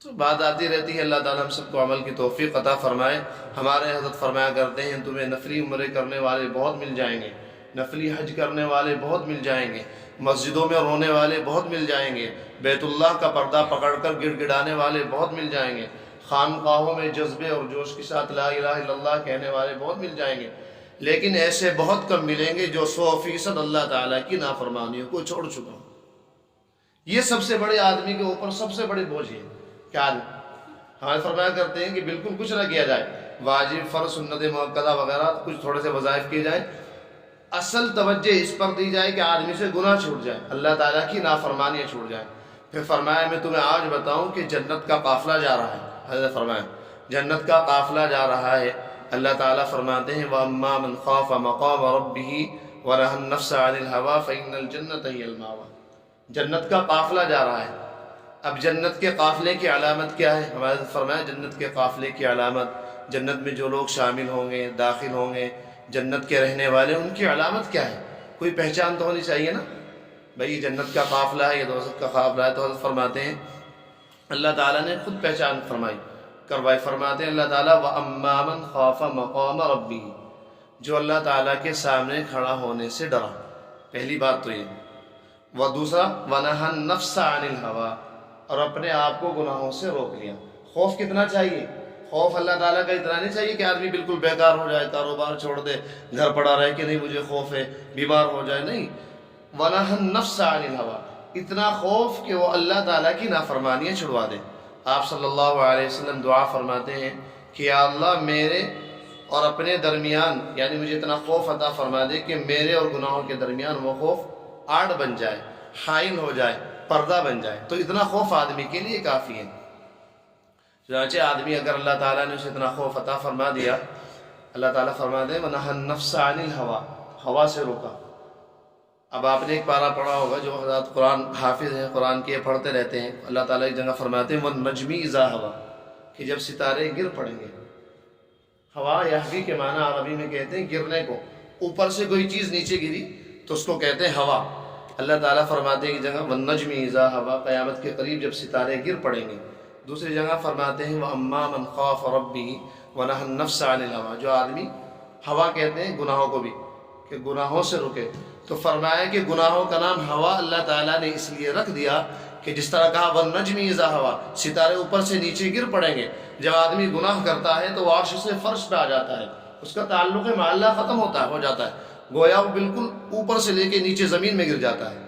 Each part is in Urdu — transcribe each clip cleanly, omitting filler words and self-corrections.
تو بات آتی رہتی ہے، اللہ تعالیٰ ہم سب کو عمل کی توفیق عطا فرمائے۔ ہمارے حضرت فرمایا کرتے ہیں تمہیں نفلی عمرے کرنے والے بہت مل جائیں گے، نفلی حج کرنے والے بہت مل جائیں گے، مسجدوں میں رونے والے بہت مل جائیں گے، بیت اللہ کا پردہ پکڑ کر گڑ گڑانے والے بہت مل جائیں گے، خانقاہوں میں جذبے اور جوش کے ساتھ لا الہ الا اللہ کہنے والے بہت مل جائیں گے، لیکن ایسے بہت کم ملیں گے جو 100% اللہ تعالیٰ کی نافرمانیوں کو چھوڑ چکا ہوں۔ یہ سب سے بڑے آدمی کے اوپر سب سے بڑی بوجھ ہے کہ ہمارے فرمایا کرتے ہیں کہ بالکل کچھ نہ کیا جائے، واجب فرض سنت مؤکدہ وغیرہ کچھ تھوڑے سے وظائف کیے جائیں، اصل توجہ اس پر دی جائے کہ آدمی سے گناہ چھوٹ جائے، اللہ تعالیٰ کی نافرمانیاں چھوٹ جائیں۔ پھر فرمایا میں تمہیں آج بتاؤں کہ جنت کا قافلہ جا رہا ہے، حضرت فرمایا جنت کا قافلہ جا رہا ہے۔ اللہ تعالیٰ فرماتے ہیں وَأَمَّا مَنْ خَافَ مَقَامَ رَبِّهِ وَنَهَى النَّفْسَ عَنِ الْهَوَىٰ فَإِنَّ الْجَنَّةَ هِيَ الْمَأْوَىٰ۔ جنت کا قافلہ جا رہا ہے۔ اب جنت کے قافلے کی علامت کیا ہے؟ ہمارے فرمایا جنت کے قافلے کی علامت، جنت میں جو لوگ شامل ہوں گے، داخل ہوں گے، جنت کے رہنے والے، ان کی علامت کیا ہے؟ کوئی پہچان تو ہونی چاہیے نا بھئی، یہ جنت کا قافلہ ہے، یہ دوزخ کا قافلہ ہے۔ تو حضرت فرماتے ہیں اللہ تعالیٰ نے خود پہچان کروائی، فرماتے ہیں اللہ تعالیٰ وَأَمَّا مَنْ خَافَ مَقَامَ رَبِّهِ، جو اللہ تعالیٰ کے سامنے کھڑا ہونے سے ڈرا، پہلی بات تو یہ، وہ دوسرا وَنَهَى النَّفْسَ عَنِ الْهَوَىٰ، اور اپنے آپ کو گناہوں سے روک لیا۔ خوف کتنا چاہیے؟ خوف اللہ تعالیٰ کا اتنا نہیں چاہیے کہ آدمی بالکل بیکار ہو جائے، کاروبار چھوڑ دے، گھر پڑا رہے کہ نہیں مجھے خوف ہے، بیمار ہو جائے، نہیں، وَنَهَى النَّفْسَ عَنِ الْهَوَىٰ، اتنا خوف کہ وہ اللہ تعالیٰ کی نافرمانیاں چھڑوا دے۔ آپ صلی اللہ علیہ وسلم دعا فرماتے ہیں کہ یا اللہ میرے اور اپنے درمیان، یعنی مجھے اتنا خوف عطا فرما دے کہ میرے اور گناہوں کے درمیان وہ خوف آڑ بن جائے، حائل ہو جائے، پردہ بن جائے۔ تو اتنا خوف آدمی کے لیے کافی ہے۔ چنانچہ آدمی اگر اللہ تعالیٰ نے اسے اتنا خوف عطا فرما دیا، اللہ تعالیٰ فرما دے وَنَهَى النَّفْسَ عَنِ الْهَوَىٰ، ہوا سے روکا۔ اب آپ نے ایک پارہ پڑھا ہوگا، جو حضرات قرآن حافظ ہیں، قرآن کے پڑھتے رہتے ہیں، اللہ تعالیٰ ایک جگہ فرماتے ہیں وَالنَّجْمِ إِذَا هَوَىٰ، کہ جب ستارے گر پڑیں گے۔ ہوا یحوی کے معنی عربی میں کہتے ہیں گرنے کو، اوپر سے کوئی چیز نیچے گری تو اس کو کہتے ہیں ہوا۔ اللہ تعالیٰ فرماتے ہیں ایک جگہ وَالنَّجْمِ إِذَا هَوَىٰ، قیامت کے قریب جب ستارے گر پڑیں گے۔ دوسری جگہ فرماتے ہیں وَأَمَّا مَنْ خَافَ رَبِّهِ وَنَهَى النَّفْسَ عَنِ الْهَوَىٰ، جو آدمی ہوا کہتے ہیں گناہوں کو بھی، کہ گناہوں سے رکے۔ تو فرمایا کہ گناہوں کا نام ہوا اللہ تعالیٰ نے اس لیے رکھ دیا کہ جس طرح کہا وَالنَّجْمِ إِذَا هَوَىٰ، ستارے اوپر سے نیچے گر پڑیں گے۔ جب آدمی گناہ کرتا ہے تو وہ عرش سے فرش پہ آ جاتا ہے، اس کا تعلق مع اللہ ختم ہو جاتا ہے، گویا وہ بالکل اوپر سے لے کے نیچے زمین میں گر جاتا ہے۔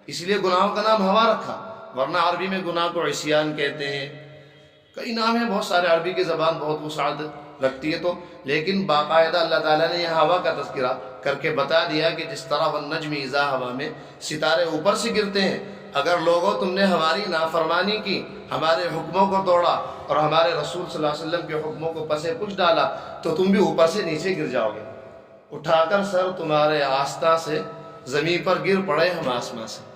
اس لیے گناہوں کا نام ہوا رکھا، ورنہ عربی میں گناہ کو عصیان کہتے ہیں، کئی نام ہیں بہت سارے، عربی کی زبان بہت وسعت رکھتی ہے تو، لیکن باقاعدہ اللہ تعالیٰ نے یہ ہوا کا تذکرہ کر کے بتا دیا کہ جس طرح وَالنَّجْمِ إِذَا هَوَىٰ میں ستارے اوپر سے گرتے ہیں، اگر لوگوں تم نے ہماری نافرمانی کی، ہمارے حکموں کو توڑا اور ہمارے رسول صلی اللہ علیہ وسلم کے حکموں کو پسے پش ڈالا تو تم بھی اوپر سے نیچے گر جاؤ گے، اٹھا کر سر تمہارے آستہ سے زمین پر گر پڑے ہم آسمان سے۔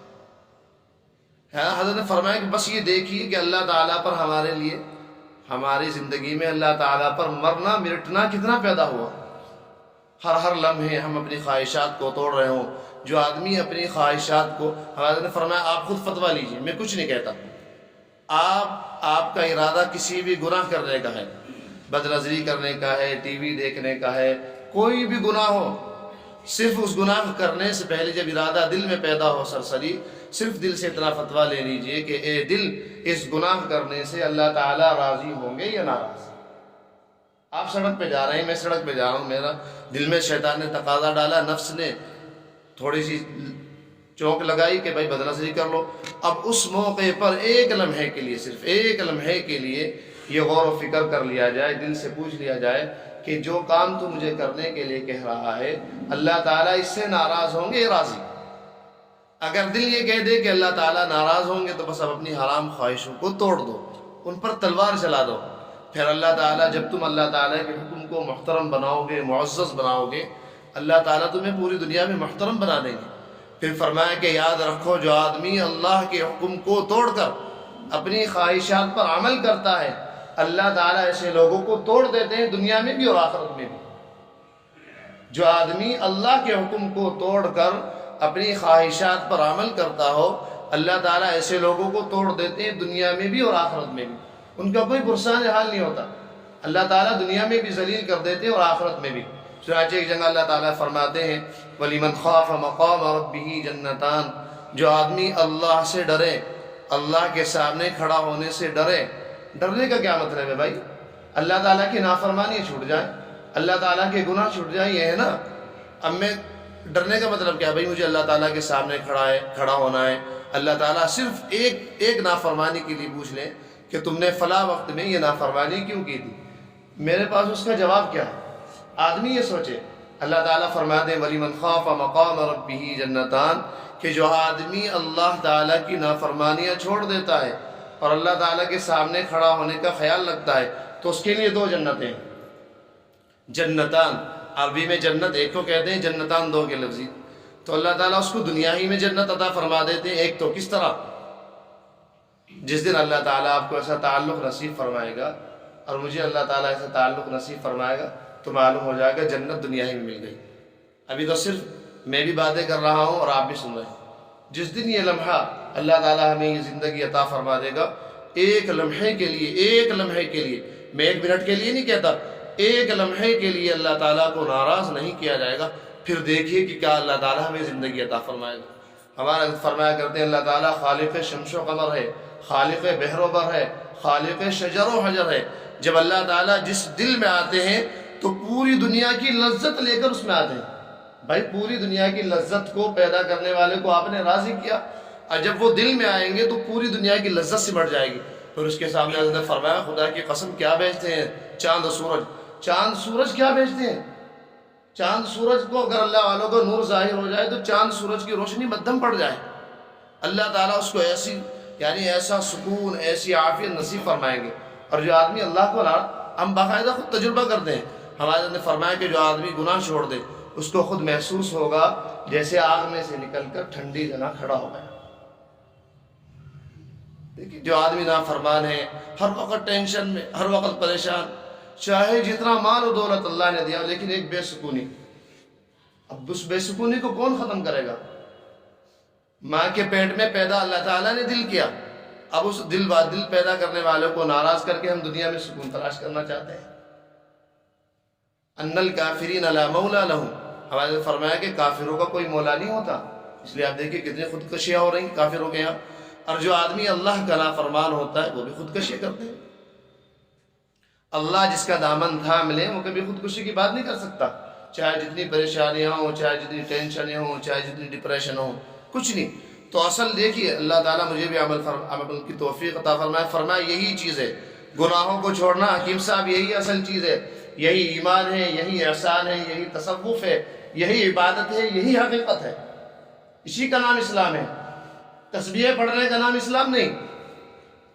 حضرت نے فرمایا کہ بس یہ دیکھیے کہ اللہ تعالیٰ پر ہمارے لیے، ہماری زندگی میں اللہ تعالیٰ پر مرنا مٹنا کتنا پیدا ہوا۔ ہر لمحے ہم اپنی خواہشات کو توڑ رہے ہوں۔ جو آدمی اپنی خواہشات کو، حضرت نے فرمایا آپ خود فتویٰ لیجئے، میں کچھ نہیں کہتا، آپ کا ارادہ کسی بھی گناہ کرنے کا ہے، بد نظری کرنے کا ہے، ٹی وی دیکھنے کا ہے، کوئی بھی گناہ ہو، صرف اس گناہ کرنے سے پہلے جب ارادہ دل میں پیدا ہو سرسری، صرف دل سے اتنا فتویٰ لے لیجئے کہ اے دل، اس گناہ کرنے سے اللہ تعالیٰ راضی ہوں گے یا ناراض؟ آپ سڑک پہ جا رہے ہیں، میں سڑک پہ جا رہا ہوں، میرا دل میں شیطان نے تقاضا ڈالا، نفس نے تھوڑی سی چونک لگائی کہ بھائی بدنظری کر لو۔ اب اس موقع پر ایک لمحے کے لیے، صرف ایک لمحے کے لیے یہ غور و فکر کر لیا جائے، دل سے پوچھ لیا جائے کہ جو کام تو مجھے کرنے کے لیے کہہ رہا ہے، اللہ تعالیٰ اس سے ناراض ہوں گے یا راضی؟ اگر دل یہ کہہ دے کہ اللہ تعالیٰ ناراض ہوں گے تو بس اب اپنی حرام خواہشوں کو توڑ دو، ان پر تلوار چلا دو۔ پھر اللہ تعالیٰ، جب تم اللہ تعالیٰ کے حکم کو محترم بناؤ گے، معزز بناؤ گے، اللہ تعالیٰ تمہیں پوری دنیا میں محترم بنا دیں گے۔ پھر فرمایا کہ یاد رکھو جو آدمی اللہ کے حکم کو توڑ کر اپنی خواہشات پر عمل کرتا ہے، اللہ تعالیٰ ایسے لوگوں کو توڑ دیتے ہیں دنیا میں بھی اور آخرت میں بھی۔ جو آدمی اللہ کے حکم کو توڑ کر اپنی خواہشات پر عمل کرتا ہو، اللہ تعالیٰ ایسے لوگوں کو توڑ دیتے ہیں دنیا میں بھی اور آخرت میں بھی، ان کا کوئی پرسان حال نہیں ہوتا۔ اللہ تعالیٰ دنیا میں بھی ذلیل کر دیتے ہیں اور آخرت میں بھی۔ چنانچہ ایک جگہ اللہ تعالیٰ فرماتے ہیں وَلِمَنْ خَافَ مَقَامَ رَبِّهِ جَنَّتَانِ، جو آدمی اللہ سے ڈرے، اللہ کے سامنے کھڑا ہونے سے ڈرے۔ ڈرنے کا کیا مطلب ہے بھائی؟ اللہ تعالیٰ کی نافرمانی چھوٹ جائے، اللہ تعالیٰ کے گناہ چھوٹ جائیں، یہ ہے نا۔ اب میں ڈرنے کا مطلب کیا ہے بھائی؟ مجھے اللہ تعالیٰ کے سامنے کھڑا ہونا ہے۔ اللہ تعالیٰ صرف ایک نافرمانی کے لیے پوچھ لیں کہ تم نے فلاں وقت میں یہ نافرمانی کیوں کی تھی، میرے پاس اس کا جواب کیا ہے؟ آدمی یہ سوچے۔ اللہ تعالیٰ فرماتے ہیں وَلِمَنْ خَافَ مَقَامَ رَبِّهِ جَنَّتَانِ، کہ جو آدمی اللہ تعالیٰ کی نافرمانیاں چھوڑ دیتا ہے اور اللہ تعالیٰ کے سامنے کھڑا ہونے کا خیال رکھتا ہے تو اس کے لیے 2 جنتیں۔ جنتان عربی میں جنت ایک کو کہتے ہیں، جنتان 2 کے لفظی۔ تو اللہ تعالیٰ اس کو دنیا ہی میں جنت عطا فرما دیتے ہیں۔ ایک تو کس طرح؟ جس دن اللہ تعالیٰ آپ کو ایسا تعلق نصیب فرمائے گا اور مجھے اللہ تعالیٰ ایسا تعلق نصیب فرمائے گا تو معلوم ہو جائے گا جنت دنیا ہی میں مل گئی۔ ابھی تو صرف میں بھی باتیں کر رہا ہوں اور آپ بھی سن رہے ہیں۔ جس دن یہ لمحہ اللہ تعالیٰ ہمیں یہ زندگی عطا فرما دے گا، ایک لمحے کے لیے، میں 1 منٹ کے لیے نہیں کہتا، ایک لمحے کے لیے اللہ تعالیٰ کو ناراض نہیں کیا جائے گا۔ پھر دیکھیے کہ کیا اللہ تعالیٰ ہمیں زندگی عطا فرمائے گا۔ ہمارا فرمایا کرتے ہیں اللہ تعالیٰ خالق شمس و قمر ہے، خالق بحر و بر ہے، خالق شجر و حجر ہے۔ جب اللہ تعالیٰ جس دل میں آتے ہیں تو پوری دنیا کی لذت لے کر اس میں آتے ہیں۔ بھائی پوری دنیا کی لذت کو پیدا کرنے والے کو آپ نے راضی کیا، اور جب وہ دل میں آئیں گے تو پوری دنیا کی لذت سے بڑھ جائے گی۔ پھر اس کے سامنے حضرت نے فرمایا خدا کی قسم کیا بیچتے ہیں چاند و سورج، چاند سورج کیا بیچتے ہیں؟ چاند سورج کو اگر اللہ والوں کو نور ظاہر ہو جائے تو چاند سورج کی روشنی مدھم پڑ جائے، اللہ تعالیٰ اس کو ایسا سکون، ایسی عافیت نصیب فرمائیں گے۔ اور جو آدمی اللہ کو ہم باقاعدہ خود تجربہ کرتے ہیں، ہمارے نے فرمایا کہ جو آدمی گناہ چھوڑ دے اس کو خود محسوس ہوگا جیسے آگ میں سے نکل کر ٹھنڈی جگہ کھڑا ہو گیا۔ دیکھیے جو آدمی نافرمان ہے، ہر وقت ٹینشن میں، ہر وقت پریشان، چاہے جتنا مال و دولت اللہ نے دیا لیکن ایک بے سکونی۔ اب اس بے سکونی کو کون ختم کرے گا؟ ماں کے پیٹ میں پیدا اللہ تعالیٰ نے دل کیا، اب اس دل پیدا کرنے والوں کو ناراض کر کے ہم دنیا میں سکون تلاش کرنا چاہتے ہیں۔ ان الکافرین لا مولا لہم، ہمارے نے فرمایا کہ کافروں کا کوئی مولا نہیں ہوتا۔ اس لیے آپ دیکھیں کتنی خودکشیاں ہو رہی ہیں کافروں کے یہاں، اور جو آدمی اللہ کا نافرمان ہوتا ہے وہ بھی خودکشی کرتے ہیں۔ اللہ جس کا دامن تھام لے وہ کبھی خودکشی کی بات نہیں کر سکتا، چاہے جتنی پریشانیاں ہوں، چاہے جتنی ٹینشنیں ہوں، چاہے جتنی ڈپریشن ہوں، کچھ نہیں۔ تو اصل دیکھیے اللہ تعالیٰ مجھے بھی عمل کی توفیق عطا فرمائے یہی چیز ہے، گناہوں کو چھوڑنا حکیم صاحب یہی اصل چیز ہے، یہی ایمان ہے، یہی احسان ہے، یہی تصوف ہے، یہی عبادت ہے، یہی حقیقت ہے، اسی کا نام اسلام ہے۔ تسبیح پڑھنے کا نام اسلام نہیں،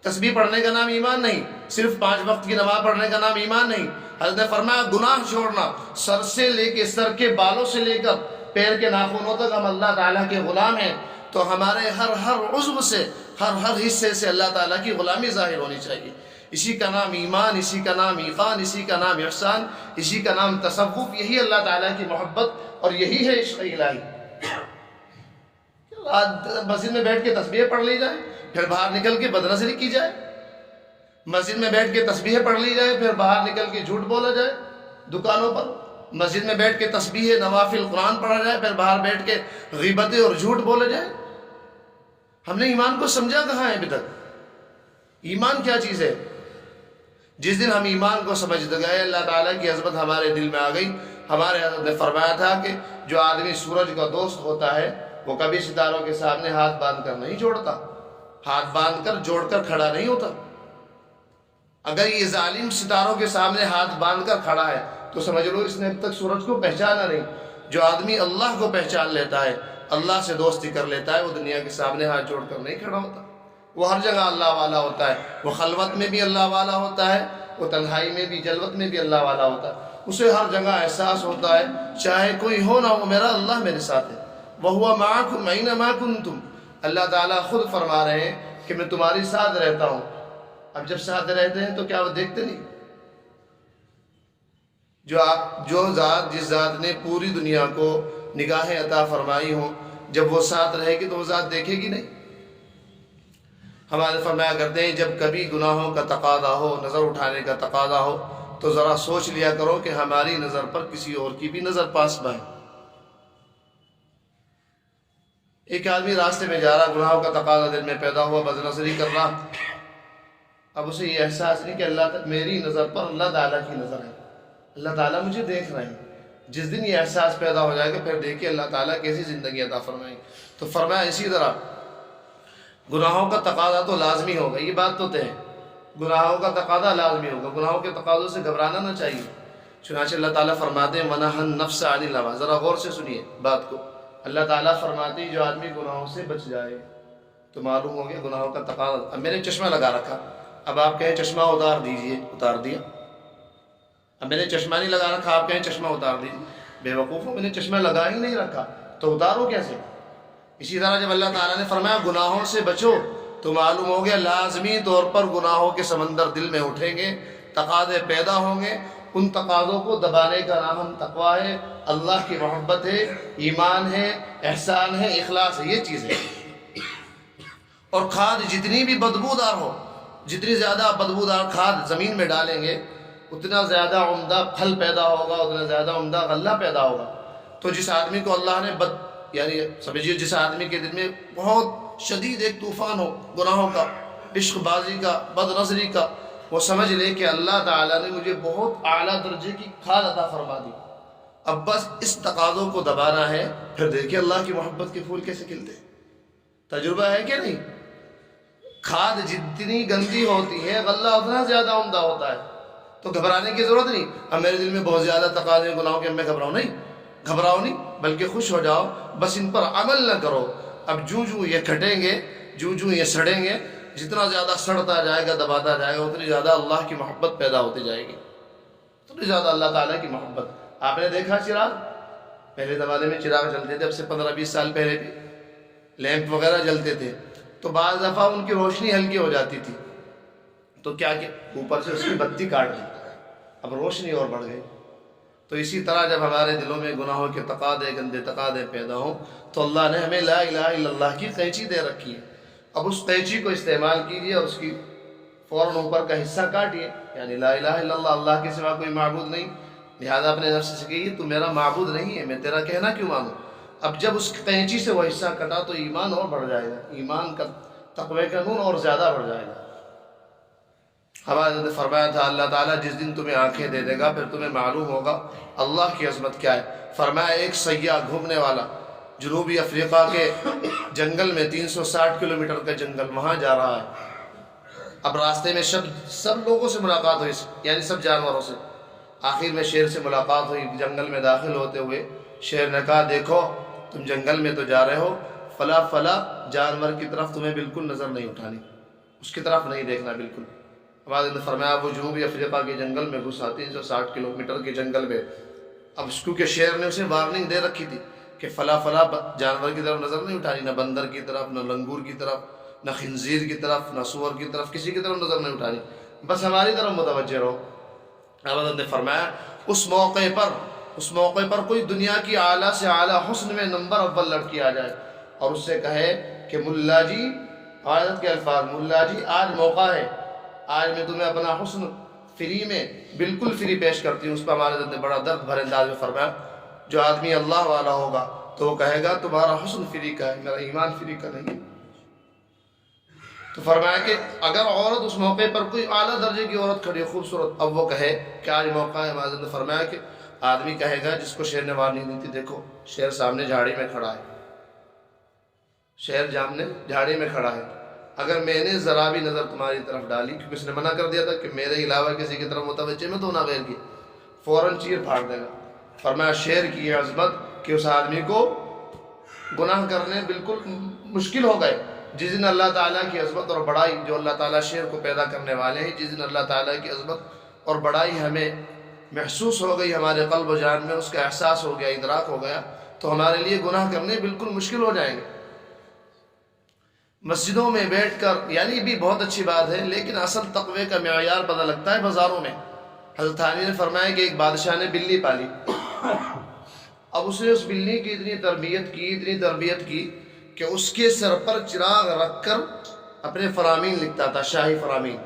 تسبیح پڑھنے کا نام ایمان نہیں، صرف 5 وقت کی نماز پڑھنے کا نام ایمان نہیں۔ حضرت نے فرمایا گناہ چھوڑنا، سر کے بالوں سے لے کر پیر کے ناخنوں تک ہم اللہ تعالیٰ کے غلام ہیں، تو ہمارے ہر عضو سے، ہر حصے سے اللہ تعالیٰ کی غلامی ظاہر ہونی چاہیے۔ اسی کا نام ایمان، اسی کا نام ایقان، اسی کا نام احسان، اسی کا نام تصوف، یہی اللہ تعالیٰ کی محبت اور یہی ہے عشق الہی۔ مسجد میں بیٹھ کے تسبیح پڑھ لی جائے پھر باہر نکل کے بدنظری کی جائے، مسجد میں بیٹھ کے تسبیح پڑھ لی جائے پھر باہر نکل کے جھوٹ بولا جائے دکانوں پر، مسجد میں بیٹھ کے تسبیح نوافل قرآن پڑھا جائے پھر باہر بیٹھ کے غیبتیں اور جھوٹ بولا جائے۔ ہم نے ایمان کو سمجھا کہاں ہے ابھی تک؟ ایمان کیا چیز ہے؟ جس دن ہم ایمان کو سمجھ گئے اللہ تعالیٰ کی عظمت ہمارے دل میں آ گئی۔ ہمارے حضرت نے فرمایا تھا کہ جو آدمی سورج کا دوست ہوتا ہے وہ کبھی ستاروں کے سامنے ہاتھ باندھ کر نہیں جوڑتا، ہاتھ باندھ کر جوڑ کر کھڑا نہیں ہوتا۔ اگر یہ ظالم ستاروں کے سامنے ہاتھ باندھ کر کھڑا ہے تو سمجھ لو اس نے اب تک سورج کو پہچانا نہیں۔ جو آدمی اللہ کو پہچان لیتا ہے، اللہ سے دوستی کر لیتا ہے، وہ دنیا کے سامنے ہاتھ جوڑ کر نہیں کھڑا ہوتا، وہ ہر جگہ اللہ والا ہوتا ہے، وہ خلوت میں بھی اللہ والا ہوتا ہے، وہ تنہائی میں بھی جلوت میں بھی اللہ والا ہوتا ہے۔ اسے ہر جگہ احساس ہوتا ہے چاہے کوئی ہو نہ ہو میرا اللہ میرے ساتھ ہے، وَهُوَ مَعَكُمْ أَيْنَمَا كُنْتُمْ۔ اللہ تعالیٰ خود فرما رہے ہیں کہ میں تمہاری ساتھ رہتا ہوں۔ اب جب ساتھ رہتے ہیں تو کیا وہ دیکھتے نہیں؟ جس ذات نے پوری دنیا کو نگاہیں عطا فرمائی ہوں، جب وہ ساتھ رہے گی تو وہ ذات دیکھے گی نہیں؟ ہمارے فرمایا کرتے ہیں جب کبھی گناہوں کا تقاضا ہو، نظر اٹھانے کا تقاضا ہو، تو ذرا سوچ لیا کرو کہ ہماری نظر پر کسی اور کی بھی نظر پاس نہ ہے۔ ایک آدمی راستے میں جا رہا، گناہوں کا تقاضا دل میں پیدا ہوا، بد نظری کر رہا، اب اسے یہ احساس نہیں کہ میری نظر پر اللہ تعالیٰ کی نظر ہے، اللہ تعالیٰ مجھے دیکھ رہے ہیں۔ جس دن یہ احساس پیدا ہو جائے گا پھر دیکھیے اللہ تعالیٰ کیسی زندگی عطا فرمائیں۔ تو فرمایا اسی طرح گناہوں کا تقاضا تو لازمی ہوگا، یہ بات تو طے ہے، گناہوں کا تقاضا لازمی ہوگا، گناہوں کے تقاضوں سے گھبرانا نہ چاہیے۔ چنانچہ اللہ تعالیٰ فرماتے ہیں وَنَهَى النَّفْسَ عَنِ الْهَوَىٰ، ذرا غور سے سنیے بات کو۔ اللہ تعالیٰ فرماتے ہیں جو آدمی گناہوں سے بچ جائے، تو معلوم ہو گیا گناہوں کا تقاضا۔ اب میں نے چشمہ لگا رکھا، اب آپ کہیں چشمہ اتار دیجئے، اتار دیا۔ اب میں نے چشمہ نہیں لگا رکھا، آپ کہیں چشمہ اتار دیجئے، بے وقوف ہو، میں نے چشمہ لگا ہی نہیں رکھا تو اتارو کیسے؟ اسی طرح جب اللہ تعالیٰ نے فرمایا گناہوں سے بچو، تو معلوم ہو گیا لازمی طور پر گناہوں کے سمندر دل میں اٹھیں گے، تقاضے پیدا ہوں گے۔ ان تقاضوں کو دبانے کا نام تقویٰ ہے، اللہ کی محبت ہے، ایمان ہے، احسان ہے، اخلاص ہے، یہ چیز ہے۔ اور کھاد جتنی بھی بدبودار ہو، جتنی زیادہ بدبودار کھاد زمین میں ڈالیں گے اتنا زیادہ عمدہ پھل پیدا ہوگا، اتنا زیادہ عمدہ غلہ پیدا ہوگا۔ تو جس آدمی کو اللہ نے یعنی سمجھیے جس آدمی کے دل میں بہت شدید ایک طوفان ہو گناہوں کا، عشق بازی کا، بد نظری کا، وہ سمجھ لے کہ اللہ تعالیٰ نے مجھے بہت اعلیٰ درجے کی کھاد عطا فرما دی، اب بس اس تقاضوں کو دبانا ہے، پھر دیکھیں اللہ کی محبت کے پھول کیسے کھلتے ہیں۔ تجربہ ہے کہ نہیں؟ کھاد جتنی گندی ہوتی ہے غلہ اتنا زیادہ عمدہ ہوتا ہے، تو گھبرانے کی ضرورت نہیں۔ اب میرے دل میں بہت زیادہ تقاضے ہیں گناہوں کے، میں گھبراؤں نہیں، بلکہ خوش ہو جاؤ، بس ان پر عمل نہ کرو۔ اب جو یہ کھٹیں گے، جو یہ سڑیں گے، جتنا زیادہ سڑتا جائے گا، دباتا جائے گا، اتنی زیادہ اللہ کی محبت پیدا ہوتی جائے گی، اتنی زیادہ اللہ تعالیٰ کی محبت۔ آپ نے دیکھا چراغ، پہلے زمانے میں چراغ جلتے تھے، اب سے 15-20 سال پہلے بھی لیمپ وغیرہ جلتے تھے، تو بعض دفعہ ان کی روشنی ہلکی ہو جاتی تھی، تو کیا کہ اوپر سے اس کی بتی کاٹ دی، اب روشنی اور بڑھ گئی۔ تو اسی طرح جب ہمارے دلوں میں گناہوں کے تقاضے، گندے تقاضے پیدا ہوں، تو اللہ نے ہمیں لا الہ الا اللہ کی قینچی دے رکھی ہے، اب اس قینچی کو استعمال کیجیے اور اس کی فوراً اوپر کا حصہ کاٹیے، یعنی لا الہ الا اللہ، اللہ کے سوا کوئی معبود نہیں، لہذا اپنے نفس سے کہیے تو میرا معبود نہیں ہے، میں تیرا کہنا کیوں مانوں۔ اب جب اس قینچی سے وہ حصہ کٹا تو ایمان اور بڑھ جائے گا، ایمان کا تقوی کا نور اور زیادہ بڑھ جائے گا۔ ہمارے نے فرمایا تھا اللہ تعالیٰ جس دن تمہیں آنکھیں دے دے گا پھر تمہیں معلوم ہوگا اللہ کی عظمت کیا ہے۔ فرمایا ایک سیاح گھومنے والا جنوبی افریقہ کے جنگل میں 360 کلومیٹر کا جنگل، وہاں جا رہا ہے، اب راستے میں سب لوگوں سے ملاقات ہوئی، یعنی سب جانوروں سے، آخر میں شیر سے ملاقات ہوئی۔ جنگل میں داخل ہوتے ہوئے شیر نے کہا دیکھو تم جنگل میں تو جا رہے ہو، فلاں جانور کی طرف تمہیں بالکل نظر نہیں اٹھانی، اس کی طرف نہیں دیکھنا بالکل۔ ہمارے نے فرمایا وہ جنوبی افریقہ کے جنگل میں گھسا، 360 کلومیٹر کے جنگل میں، اب کیونکہ شیر نے اسے وارننگ دے رکھی تھی کہ فلاں جانور کی طرف نظر نہیں اٹھانی، نہ بندر کی طرف، نہ لنگور کی طرف، نہ خنزیر کی طرف، نہ سور کی طرف، کسی کی طرف نظر نہیں اٹھانی، بس ہماری طرف متوجہ رہو۔ حضرت نے فرمایا اس موقع پر کوئی دنیا کی اعلیٰ سے اعلیٰ حسن میں نمبر اول لڑکی آ جائے اور اس سے کہے کہ ملا جی، حضرت کے الفاظ، ملا جی آج موقع ہے، آج میں تمہیں اپنا حسن فری میں بالکل فری پیش کرتی ہوں۔ اس پر ہمارے حضرت نے بڑا درد بھرے انداز میں فرمایا جو آدمی اللہ والا ہوگا تو وہ کہے گا تمہارا حسن فری کا ہے، میرا ایمان فری کا نہیں ہے۔ تو فرمایا کہ اگر عورت اس موقع پر کوئی اعلیٰ درجے کی عورت کھڑی خوبصورت، اب وہ کہے کہ آج موقع ہے، ہمارے حضرت نے فرمایا کہ آدمی کہے گا جس کو شیر نے وارننگ دی تھی، دیکھو شیر سامنے جھاڑی میں کھڑا ہے، شیر سامنے جھاڑی میں کھڑا ہے، اگر میں نے ذرا بھی نظر تمہاری طرف ڈالی، کیونکہ اس نے منع کر دیا تھا کہ میرے علاوہ کسی کی طرف متوجہ میں تو نہ غیر کی، فوراً چیر پھاڑ دے گا۔ فرمایا شیر کی یہ عظمت کہ اس آدمی کو گناہ کرنے بالکل مشکل ہو گئے۔ جس دن اللہ تعالیٰ کی عظمت اور بڑائی، جو اللہ تعالیٰ شیر کو پیدا کرنے والے ہیں، جس دن اللہ تعالیٰ کی عظمت اور بڑائی ہمیں محسوس ہو گئی، ہمارے قلب و جان میں اس کا احساس ہو گیا، ادراک ہو گیا، تو ہمارے لیے گناہ کرنے بالکل مشکل ہو جائیں گے۔ مسجدوں میں بیٹھ کر، یعنی بھی بہت اچھی بات ہے، لیکن اصل تقوی کا معیار پتہ لگتا ہے بازاروں میں۔ حضرت علی نے فرمایا کہ ایک بادشاہ نے بلی پالی، اب اس نے اس بلی کی اتنی تربیت کی کہ اس کے سر پر چراغ رکھ کر اپنے فرامین لکھتا تھا، شاہی فرامین،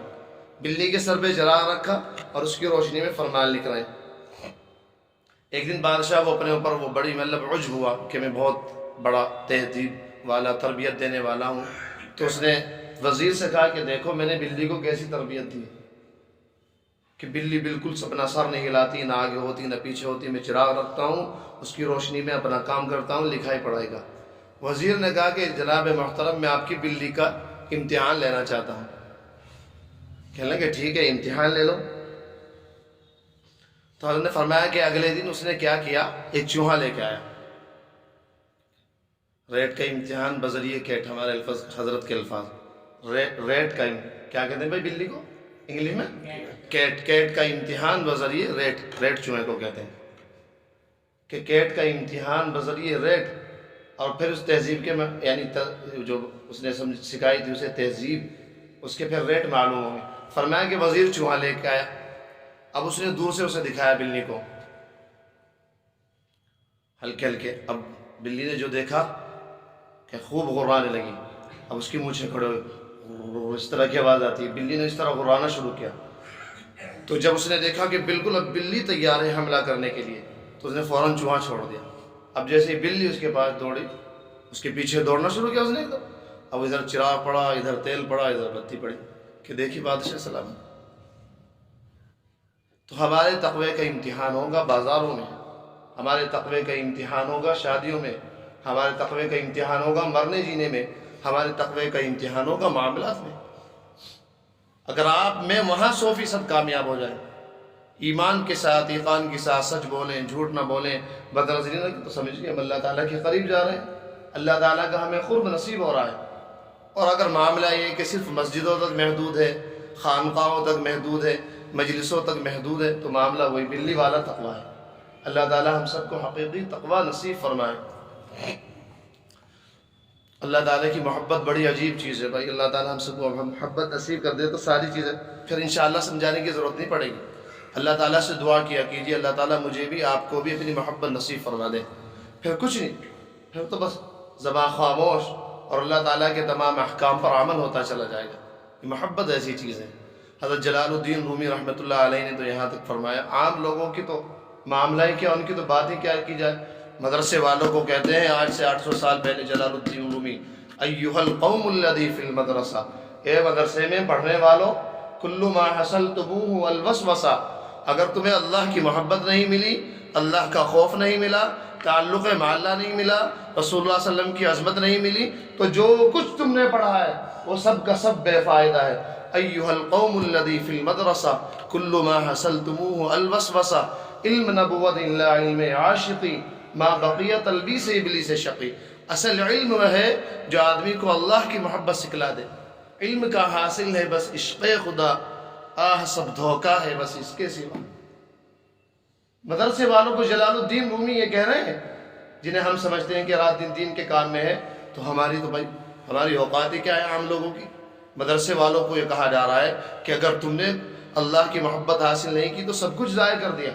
بلی کے سر پہ جلا رکھا اور اس کی روشنی میں فرمان لکھ رہے ہیں۔ ایک دن بادشاہ کو اپنے اوپر وہ بڑی عجب ہوا کہ میں بہت بڑا تہذیب والا، تربیت دینے والا ہوں، تو اس نے وزیر سے کہا کہ دیکھو میں نے بلی کو کیسی تربیت دی کہ بلی بالکل اپنا سر نہیں ہلاتی، نہ آگے ہوتی نہ پیچھے ہوتی، میں چراغ رکھتا ہوں، اس کی روشنی میں اپنا کام کرتا ہوں، لکھائی پڑھائی کا۔ وزیر نے کہا کہ جناب محترم میں آپ کی بلی کا امتحان لینا چاہتا ہوں۔ کہنے لگے ٹھیک ہے امتحان لے لو۔ تو حضرت نے فرمایا کہ اگلے دن اس نے کیا کیا، ایک چوہا لے کے آیا۔ ریٹ کا امتحان بذریعہ کیٹ، ہمارے الفاظ حضرت کے الفاظ، ریٹ کا کیا کہتے ہیں بھائی بلی کو انگلش میں؟ کیٹ کا امتحان بذریعہ ریٹ چوہے کو کہتے ہیں کہ کیٹ کا امتحان بذریعہ ریٹ، اور پھر اس تہذیب کے یعنی جو اس نے سکھائی تھی اسے تہذیب، اس کے پھر ریٹ معلوم ہوں گے۔ فرمایا کہ وزیر چوہا لے کے آیا، اب اس نے دور سے اسے دکھایا بلی کو ہلکے ہلکے، اب بلی نے جو دیکھا کہ خوب غرانے لگی، اب اس کی مونچھیں کھڑے ہوئی، اس طرح کی آواز آتی ہے، بلی نے اس طرح غرانا شروع کیا۔ تو جب اس نے دیکھا کہ بالکل اب بلی تیار ہے حملہ کرنے کے لیے، تو اس نے فوراً چوہا چھوڑ دیا۔ اب جیسے ہی بلی اس کے پاس دوڑی، اس کے پیچھے دوڑنا شروع کیا اس نے، اب ادھر چراغ پڑا، ادھر تیل پڑا، ادھر بتی پڑی کہ دیکھی بادشاہ سلام۔ تو ہمارے تقوی کا امتحان ہوگا بازاروں میں، ہمارے تقوی کا امتحان ہوگا شادیوں میں، ہمارے تقوی کا امتحان ہوگا مرنے جینے میں، ہمارے تقوی کا امتحان ہوگا معاملات میں۔ اگر آپ میں وہاں 100% کامیاب ہو جائیں، ایمان کے ساتھ، ایقان کے ساتھ، سچ بولیں، جھوٹ نہ بولیں، بدنظری نہ، تو سمجھیے ہم اللہ تعالیٰ کے قریب جا رہے ہیں، اللہ تعالیٰ کا ہمیں قرب نصیب ہو رہا ہے۔ اور اگر معاملہ یہ کہ صرف مسجدوں تک محدود ہے، خانقاہوں تک محدود ہے، مجلسوں تک محدود ہے، تو معاملہ وہی بلی والا تقویٰ ہے۔ اللہ تعالیٰ ہم سب کو حقیقی تقویٰ نصیب فرمائے۔ اللہ تعالیٰ کی محبت بڑی عجیب چیز ہے بھائی، اللہ تعالیٰ ہم سب کو محبت نصیب کر دے تو ساری چیزیں پھر انشاءاللہ سمجھانے کی ضرورت نہیں پڑے گی۔ اللہ تعالیٰ سے دعا کیا کیجیے اللہ تعالیٰ مجھے بھی آپ کو بھی اپنی محبت نصیب فرما دے، پھر کچھ نہیں، پھر تو بس زبان خاموش اور اللہ تعالیٰ کے تمام احکام پر عمل ہوتا چلا جائے گا۔ یہ محبت ایسی چیز ہے۔ حضرت جلال الدین رومی رحمۃ اللہ علیہ نے تو یہاں تک فرمایا، عام لوگوں کی تو معاملہ ہی کیا، ان کی تو بات ہی کیا کی جائے۔ مدرسے والوں کو کہتے ہیں آج سے 800 سال پہلے جلال الدین رومی، ایھا القوم الذی فی المدرسہ، اے مدرسے میں پڑھنے والوں، کل ما حصلتموہ الوسوسہ، اگر تمہیں اللہ کی محبت نہیں ملی، اللہ کا خوف نہیں ملا، تعلق مع اللہ نہیں ملا، رسول اللہ صلی اللہ علیہ وسلم کی عظمت نہیں ملی، تو جو کچھ تم نے پڑھا ہے وہ سب کا سب بے فائدہ ہے۔ ایھا القوم الذی فی المدرسہ کل ما حصلتموہ الوسوسہ، علم نبوت الا علم عاشقی ما بقی تلبیس ابلیس شقی۔ اصل علم وہ ہے جو آدمی کو اللہ کی محبت سکھلا دے، علم کا حاصل ہے بس عشق خدا، آہ سب دھوکہ ہے بس اس کے سوا۔ مدرسے والوں کو جلال الدین رومی یہ کہہ رہے ہیں جنہیں ہم سمجھتے ہیں کہ رات دن دین کے کام میں ہے، تو ہماری تو بھائی ہماری اوقات ہی کیا ہے عام لوگوں کی۔ مدرسے والوں کو یہ کہا جا رہا ہے کہ اگر تم نے اللہ کی محبت حاصل نہیں کی تو سب کچھ ضائع کر دیا۔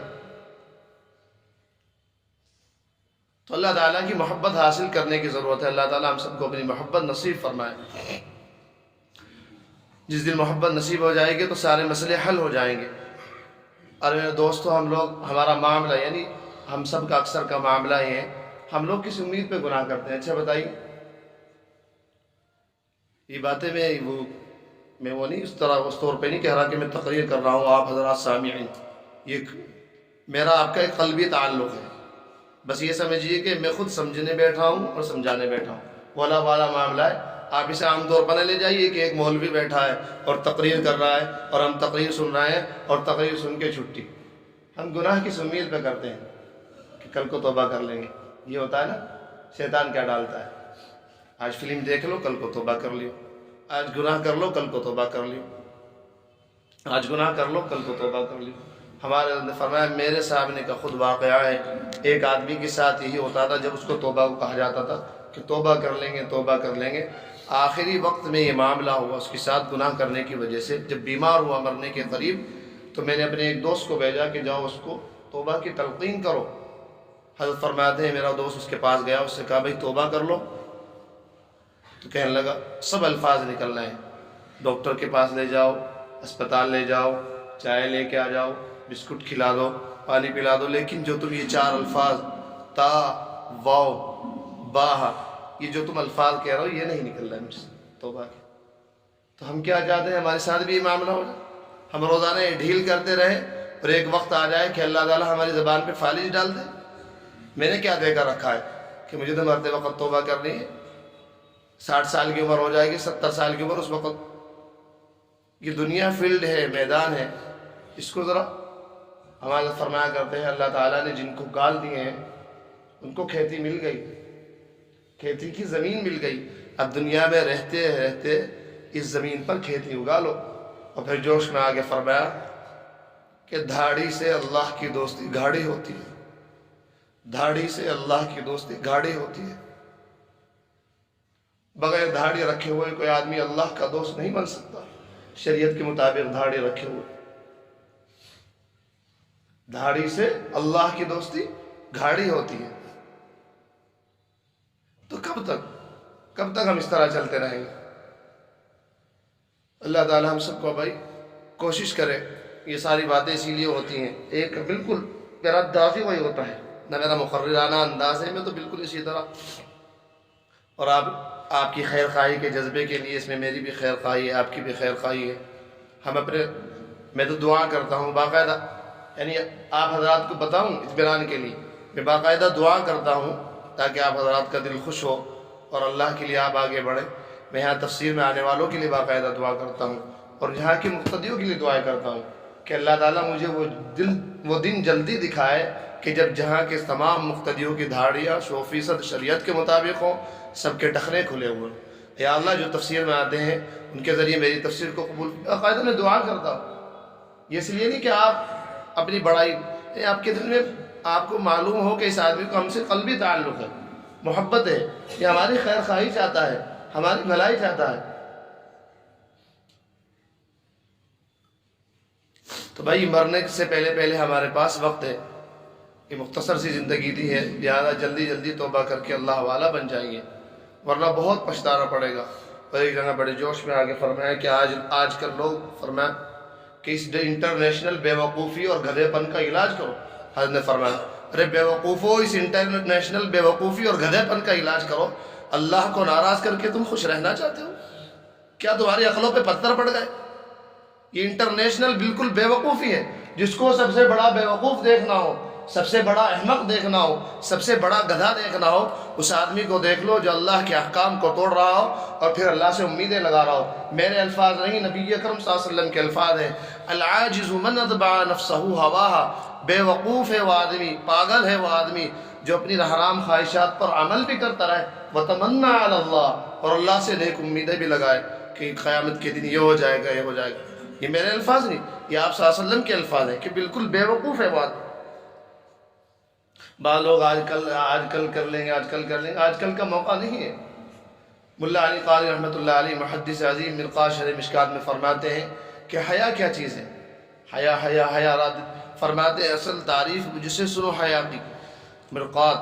تو اللہ تعالیٰ کی محبت حاصل کرنے کی ضرورت ہے۔ اللہ تعالیٰ ہم سب کو اپنی محبت نصیب فرمائے۔ جس دن محبت نصیب ہو جائے گی تو سارے مسئلے حل ہو جائیں گے۔ اور میرے دوستو، ہم لوگ ہمارا معاملہ یعنی ہم سب کا اکثر کا معاملہ یہ ہے، ہم لوگ کس امید پہ گناہ کرتے ہیں؟ اچھا بتائیے، یہ باتیں میں وہ نہیں اس طور پہ نہیں کہہ رہا کہ میں تقریر کر رہا ہوں، آپ حضرات سامعین، یہ میرا آپ کا ایک قلبی تعلق ہے۔ بس یہ سمجھیے کہ میں خود سمجھنے بیٹھا ہوں اور سمجھانے بیٹھا ہوں، والا والا معاملہ ہے۔ آپ اسے عام طور پر نہ لے جائیے کہ ایک مولوی بیٹھا ہے اور تقریر کر رہا ہے اور ہم تقریر سن رہے ہیں اور تقریر سن کے چھٹی۔ ہم گناہ کی امید پہ کرتے ہیں کہ کل کو توبہ کر لیں گے۔ یہ ہوتا ہے نا، شیطان کیا ڈالتا ہے، آج فلم دیکھ لو کل کو توبہ کر لیو، آج گناہ کر لو کل کو توبہ کر لیو، آج گناہ کر لو کل کو توبہ کر لیو۔ ہمارے فرمایا، میرے سامنے کا خود واقعہ ہے، ایک آدمی کے ساتھ یہی ہوتا تھا جب اس کو توبہ کو کہا جاتا تھا کہ توبہ کر لیں گے توبہ کر لیں گے، آخری وقت میں یہ معاملہ ہوا اس کے ساتھ گناہ کرنے کی وجہ سے۔ جب بیمار ہوا مرنے کے قریب تو میں نے اپنے ایک دوست کو بھیجا کہ جاؤ اس کو توبہ کی تلقین کرو۔ حضرت فرماتے ہیں میرا دوست اس کے پاس گیا، اس سے کہا بھائی توبہ کر لو، تو کہنے لگا سب الفاظ نکل رہے ہیں، ڈاکٹر کے پاس لے جاؤ، اسپتال لے جاؤ، چائے لے کے آ جاؤ، بسکٹ کھلا دو، پانی پلا دو، لیکن جو تم یہ 4 الفاظ تا واو با، یہ جو تم الفاظ کہہ رہے ہو یہ نہیں نکل رہا ہے مجھ سے توبہ کے۔ تو ہم کیا چاہتے ہیں ہمارے ساتھ بھی یہ معاملہ ہو جائے، ہم روزانہ یہ ڈھیل کرتے رہے اور ایک وقت آ جائے کہ اللہ تعالیٰ ہماری زبان پہ فالج ڈال دے۔ میں نے کیا دے کر رکھا ہے کہ مجھے تو مرتے وقت توبہ کرنی ہے، 60 سال کی عمر ہو جائے گی، 70 سال کی عمر، اس وقت یہ دنیا فیلڈ ہے، میدان ہے، اس کو ذرا ہمارے فرمایا کرتے ہیں اللہ تعالیٰ نے جن کو گال دیے ہیں ان کو کھیتی مل گئی، کھیتی کی زمین مل گئی، اب دنیا میں رہتے رہتے اس زمین پر کھیتی اگا لو۔ اور پھر جوش میں آگے فرمایا کہ دھاڑی سے اللہ کی دوستی گاڑی ہوتی ہے، دھاڑی سے اللہ کی دوستی گاڑی ہوتی ہے۔ بغیر دھاڑی رکھے ہوئے کوئی آدمی اللہ کا دوست نہیں بن سکتا، شریعت کے مطابق دھاڑی رکھے ہوئے۔ دھاڑی سے اللہ کی دوستی گاڑی ہوتی ہے۔ تو کب تک ہم اس طرح چلتے رہیں گے؟ اللہ تعالی ہم سب کو بھائی کوشش کرے، یہ ساری باتیں اسی لیے ہوتی ہیں، ایک بالکل میرا انداز ہی وہی ہوتا ہے، نہ میرا مقررانہ انداز ہے، میں تو بالکل اسی طرح، اور آپ کی خیر خواہی کے جذبے کے لیے اس میں میری بھی خیر خواہی ہے، آپ کی بھی خیر خواہی ہے۔ میں تو دعا کرتا ہوں باقاعدہ، یعنی آپ حضرات کو بتاؤں اطمینان کے لیے، میں باقاعدہ دعا کرتا ہوں تاکہ آپ حضرات کا دل خوش ہو اور اللہ کے لیے آپ آگے بڑھیں۔ میں یہاں تفسیر میں آنے والوں کے لیے باقاعدہ دعا کرتا ہوں اور یہاں کے مقتدیوں کے لیے دعائیں کرتا ہوں کہ اللہ تعالیٰ مجھے وہ دن جلدی دکھائے کہ جب جہاں کے تمام مقتدیوں کی دھاڑیاں 100% شریعت کے مطابق ہوں، سب کے ٹخنے کھلے ہوئے ہیں۔ یا اللہ جو تفسیر میں آتے ہیں ان کے ذریعے میری تفسیر کو قبول، باقاعدہ میں دعا کرتا ہوں۔ یہ اس لیے نہیں کہ آپ اپنی بڑائی، آپ کے دل میں آپ کو معلوم ہو کہ اس آدمی کو ہم سے قلبی تعلق ہے، محبت ہے، یہ ہماری خیر خواہی چاہتا ہے، ہماری بھلائی چاہتا ہے۔ تو بھائی مرنے سے پہلے ہمارے پاس وقت ہے، یہ مختصر سی زندگی دی ہے، لہذا جلدی توبہ کر کے اللہ والا بن جائیں گے، ورنہ بہت پچھتانا پڑے گا۔ اور ایک جگہ بڑے جوش میں آگے فرمایا کہ آج کل لوگ فرمایا کہ اس انٹرنیشنل بے وقوفی اور گدھے پن کا علاج کرو۔ حضرت نے فرمایا ارے بے وقوفو، اس انٹرنیشنل بے وقوفی اور گدھے پن کا علاج کرو، اللہ کو ناراض کر کے تم خوش رہنا چاہتے ہو؟ کیا تمہاری عقلوں پہ پتھر پڑ گئے؟ یہ انٹرنیشنل بالکل بے وقوفی ہے۔ جس کو سب سے بڑا بے وقوف دیکھنا ہو، سب سے بڑا احمق دیکھنا ہو، سب سے بڑا گدھا دیکھنا ہو، اس آدمی کو دیکھ لو جو اللہ کے احکام کو توڑ رہا ہو اور پھر اللہ سے امیدیں لگا رہا ہو۔ میرے الفاظ نہیں، نبی اکرم صلی اللہ علیہ وسلم کے الفاظ ہیں، العاجز من اتبع نفسہ ہواہا، بے وقوف ہے وہ آدمی، پاگل ہے وہ آدمی جو اپنی حرام خواہشات پر عمل بھی کرتا رہے، وتمنى علی اللہ، اور اللہ سے نیک امیدیں بھی لگائے کہ قیامت کے دن یہ ہو جائے گا، یہ ہو جائے گا۔ یہ میرے الفاظ نہیں، یہ آپ صلی اللہ علیہ وسلم کے الفاظ ہیں کہ بالکل بے وقوف ہے وہ آدمی۔ بعض لوگ آج کل کر لیں گے، آج کل کا موقع نہیں ہے۔ ملا علی قاری رحمۃ اللہ علیہ محدث عظیم مرقات شرح مشکات میں فرماتے ہیں کہ حیا کیا چیز ہے؟ حیا فرماتے ہیں اصل تعریف جسے سنو حیا کی، مرقات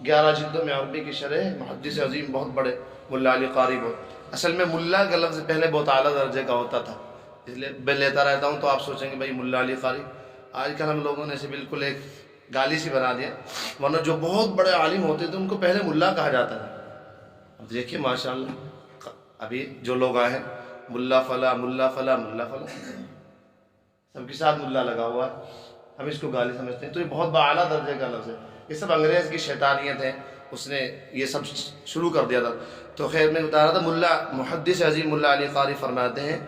11 جلدوں میں عربی کی شرح، محدث عظیم بہت بڑے ملا علی قاری بہت، اصل میں ملا کا لفظ پہلے بہت اعلیٰ درجے کا ہوتا تھا، اس لیے میں لیتا رہتا ہوں تو آپ سوچیں گے بھائی ملا علی قاری، آج کل ہم لوگوں نے اسے بالکل ایک گالی سی بنا دیا، ورنہ جو بہت بڑے عالم ہوتے تھے ان کو پہلے ملا کہا جاتا تھا۔ اب دیکھیے ماشاءاللہ ابھی جو لوگ آئے ہیں ملا فلا ملا فلا ملا فلا، سب کے ساتھ ملا لگا ہوا ہے، ہم اس کو گالی سمجھتے ہیں، تو یہ بہت باعلیٰ درجے کا لفظ ہے، یہ سب انگریز کی شیطانیت ہے، اس نے یہ سب شروع کر دیا تھا۔ تو خیر میں بتا رہا تھا، ملا محدث عظیم ملا علی قاری فرماتے ہیں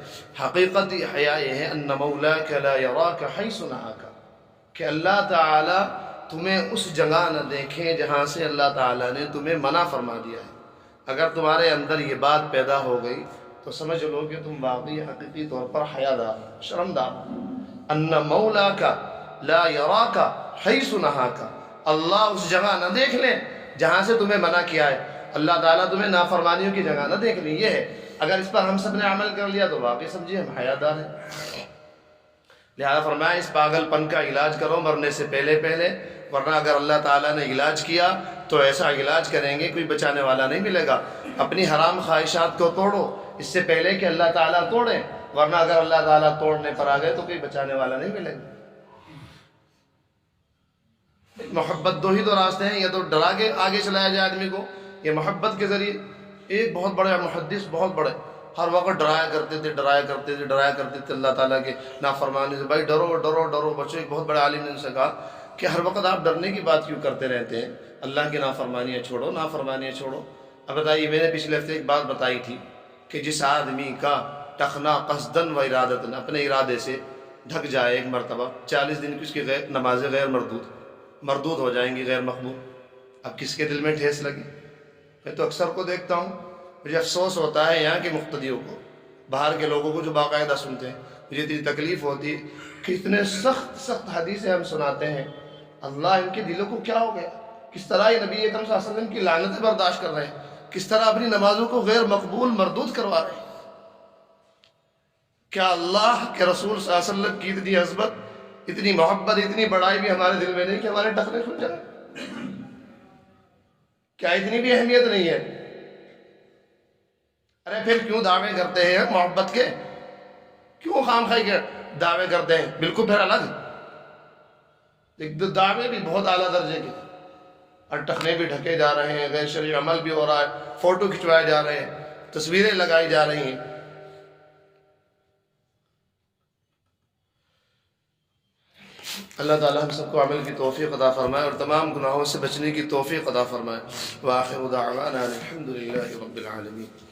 حقیقت حیا یہ ہے ان مولاک لا یراک حیث نہاک، کہ اللہ تعالیٰ تمہیں اس جگہ نہ دیکھیں جہاں سے اللہ تعالیٰ نے تمہیں منع فرما دیا ہے۔ اگر تمہارے اندر یہ بات پیدا ہو گئی تو سمجھ لو کہ تم واقعی حقیقی طور پر حیادار، شرمدار۔ ان مولاک لا یراک حیث نہاک، اللہ اس جگہ نہ دیکھ لیں جہاں سے تمہیں منع کیا ہے، اللہ تعالیٰ تمہیں نافرمانیوں کی جگہ نہ دیکھ لیں، یہ ہے۔ اگر اس پر ہم سب نے عمل کر لیا تو واقعی سمجھیے ہم حیادار ہیں۔ لہذا فرمایا اس پاگل پن کا علاج کرو مرنے سے پہلے، ورنہ اگر اللہ تعالیٰ نے علاج کیا تو ایسا علاج کریں گے کوئی بچانے والا نہیں ملے گا۔ اپنی حرام خواہشات کو توڑو، اس سے پہلے کہ اللہ تعالیٰ توڑے، ورنہ اگر اللہ تعالیٰ توڑنے پر آ گئے تو کوئی بچانے والا نہیں ملے گا۔ محبت دو ہی تو راستے ہیں، یا تو ڈرا کے آگے چلایا جائے آدمی کو، یہ محبت کے ذریعے۔ ایک بہت بڑے محدث، بہت بڑے، ہر وقت ڈرایا کرتے تھے اللہ تعالیٰ کے نافرمانی سے، بھائی ڈرو ڈرو ڈرو بچو۔ ایک بہت بڑے عالم نے ان سے کہا کہ ہر وقت آپ ڈرنے کی بات کیوں کرتے رہتے ہیں؟ اللہ کی نافرمانیاں چھوڑو، نافرمانیاں چھوڑو۔ اب بتائیے، میں نے پچھلے ہفتے ایک بات بتائی تھی کہ جس آدمی کا ٹخنا قصدن و ارادتن، اپنے ارادے سے ڈھک جائے ایک مرتبہ، 40 دن کی اس کی نمازیں غیر مردود ہو جائیں گی، غیر مقبول۔ اب کس کے دل میں ٹھیس لگی؟ میں تو اکثر کو دیکھتا ہوں، مجھے افسوس ہوتا ہے یہاں کے مقتدیوں کو، باہر کے لوگوں کو جو باقاعدہ سنتے ہیں، مجھے اتنی تکلیف ہوتی ہے کہ اتنے سخت حدیثیں ہم سناتے ہیں، اللہ ان کے دلوں کو کیا ہو گیا؟ کس طرح یہ نبی اکرم صلی اللہ علیہ وسلم کی لعنتیں برداشت کر رہے ہیں، کس طرح اپنی نمازوں کو غیر مقبول مردود کروا رہے ہیں۔ کیا اللہ کے رسول صلی اللہ علیہ وسلم کی اتنی عظمت، اتنی محبت، اتنی بڑائی بھی ہمارے دل میں نہیں کہ ہمارے ٹخنے کھل جائیں؟ کیا اتنی بھی اہمیت نہیں ہے؟ ارے پھر کیوں دعوے کرتے ہیں محبت کے؟ کیوں خام خواہی کے دعوے کرتے ہیں؟ بالکل پھر الگ دعوے بھی بہت اعلیٰ درجے کے، اور ٹخنے بھی ڈھکے جا رہے ہیں، غیر شرعی عمل بھی ہو رہا ہے، فوٹو کھنچوائے جا رہے ہیں، تصویریں لگائی جا رہی ہیں۔ اللہ تعالی ہم سب کو عمل کی توفیق عطا فرمائے اور تمام گناہوں سے بچنے کی توفیق عطا فرمائے۔ وآخر دعوانا الحمدللہ رب العالمین۔